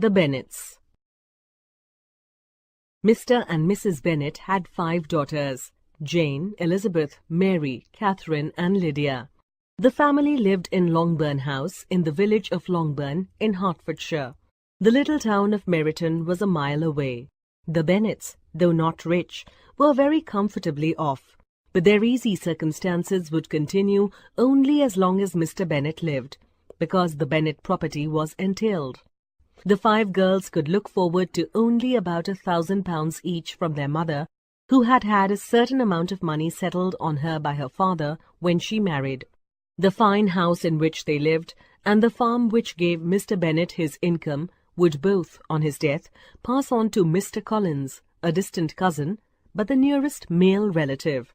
The Bennets. Mr. and Mrs. Bennet had 5 daughters: Jane, Elizabeth, Mary, Catherine, and Lydia. The family lived in Longbourn House in the village of Longbourn in Hertfordshire. The little town of Meryton was a mile away. The Bennets, though not rich, were very comfortably off, but their easy circumstances would continue only as long as Mr. Bennet lived, because the Bennet property was entailed. The 5 girls could look forward to only about £1,000 each from their mother, who had had a certain amount of money settled on her by her father when she married. The fine house in which they lived, and the farm which gave Mr. Bennet his income, would both, on his death, pass on to Mr. Collins, a distant cousin, but the nearest male relative.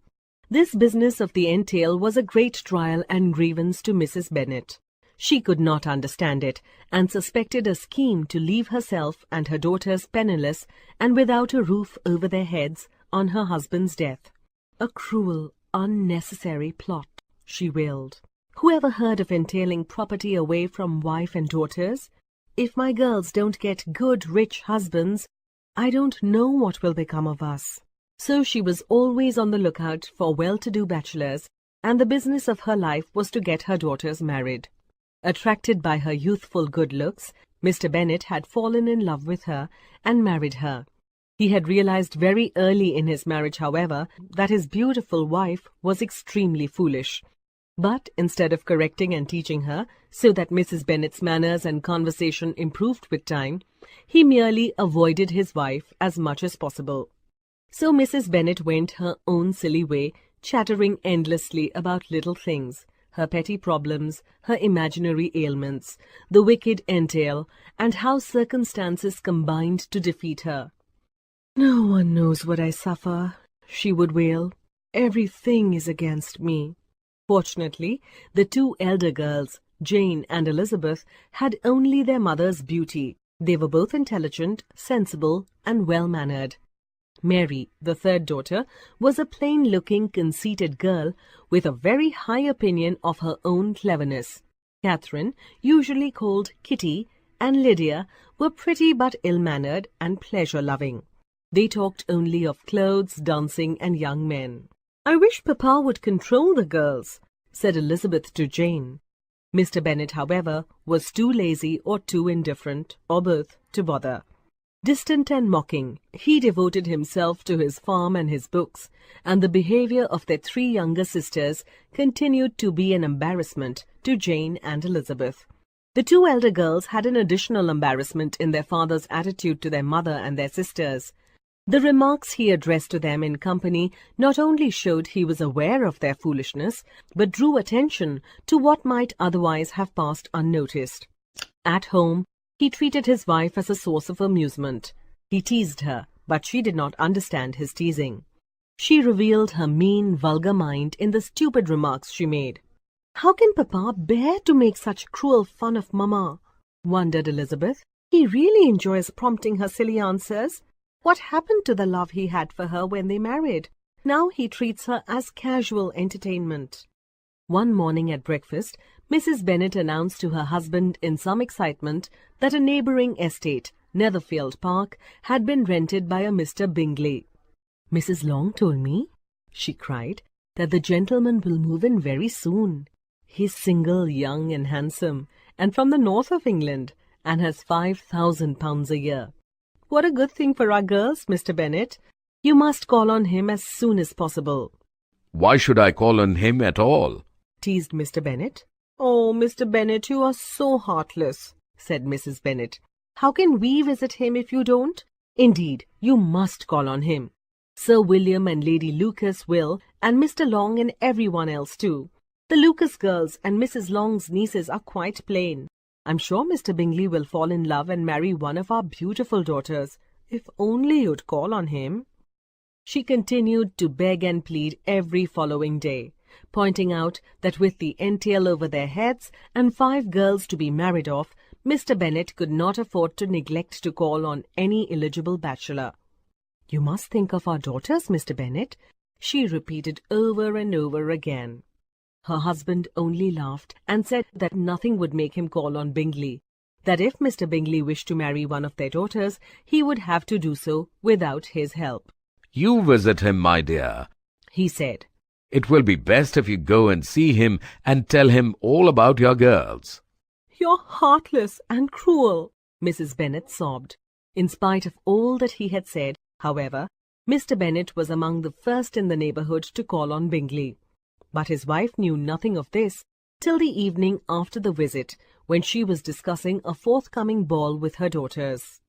This business of the entail was a great trial and grievance to Mrs. Bennet. She could not understand it, and suspected a scheme to leave herself and her daughters penniless and without a roof over their heads on her husband's death. A cruel, unnecessary plot, she wailed. Whoever heard of entailing property away from wife and daughters? If my girls don't get good, rich husbands, I don't know what will become of us. So she was always on the lookout for well-to-do bachelors, and the business of her life was to get her daughters married. Attracted by her youthful good looks, Mr. Bennet had fallen in love with her and married her. He had realized very early in his marriage, however, that his beautiful wife was extremely foolish. But instead of correcting and teaching her, so that Mrs. Bennet's manners and conversation improved with time, he merely avoided his wife as much as possible. So Mrs. Bennet went her own silly way, chattering endlessly about little things, her petty problems, her imaginary ailments, the wicked entail, and how circumstances combined to defeat her. "No one knows what I suffer," she would wail. "Everything is against me." Fortunately, the 2 elder girls, Jane and Elizabeth, had only their mother's beauty. They were both intelligent, sensible, and well-mannered. Mary, the 3rd daughter, was a plain-looking, conceited girl with a very high opinion of her own cleverness. Catherine, usually called Kitty, and Lydia were pretty but ill-mannered and pleasure-loving. They talked only of clothes, dancing, and young men. "I wish Papa would control the girls," said Elizabeth to Jane. Mr. Bennet, however, was too lazy or too indifferent, or both, to bother. Distant and mocking, he devoted himself to his farm and his books, and the behavior of their 3 younger sisters continued to be an embarrassment to Jane and Elizabeth. The 2 elder girls had an additional embarrassment in their father's attitude to their mother and their sisters. The remarks he addressed to them in company not only showed he was aware of their foolishness, but drew attention to what might otherwise have passed unnoticed. At home, he treated his wife as a source of amusement. He teased her, but she did not understand his teasing. She revealed her mean, vulgar mind in the stupid remarks she made. "How can Papa bear to make such cruel fun of Mamma?" wondered Elizabeth. "He really enjoys prompting her silly answers. What happened to the love he had for her when they married? Now he treats her as casual entertainment." One morning at breakfast, Mrs. Bennet announced to her husband in some excitement that a neighbouring estate, Netherfield Park, had been rented by a Mr. Bingley. "Mrs. Long told me," she cried, "that the gentleman will move in very soon. He's single, young and handsome, and from the north of England, and has £5,000 a year. What a good thing for our girls, Mr. Bennet. You must call on him as soon as possible." "Why should I call on him at all?" teased Mr. Bennet. "Oh, Mr. Bennet, you are so heartless," said Mrs. Bennet. "How can we visit him if you don't? Indeed, you must call on him. Sir William and Lady Lucas will, and Mr. Long and everyone else too. The Lucas girls and Mrs. Long's nieces are quite plain. I'm sure Mr. Bingley will fall in love and marry one of our beautiful daughters. If only you'd call on him." She continued to beg and plead every following day, pointing out that with the entail over their heads and 5 girls to be married off, Mr. Bennet could not afford to neglect to call on any eligible bachelor. "You must think of our daughters, Mr. Bennet," she repeated over and over again. Her husband only laughed and said that nothing would make him call on Bingley. that if Mr. Bingley wished to marry one of their daughters, he would have to do so without his help. You visit him, my dear, he said. It will be best if you go and see him and tell him all about your girls. You're heartless and cruel, Mrs. Bennet sobbed. In spite of all that he had said, however, Mr. Bennet was among the first in the neighbourhood to call on Bingley. But his wife knew nothing of this till the evening after the visit, when she was discussing a forthcoming ball with her daughters.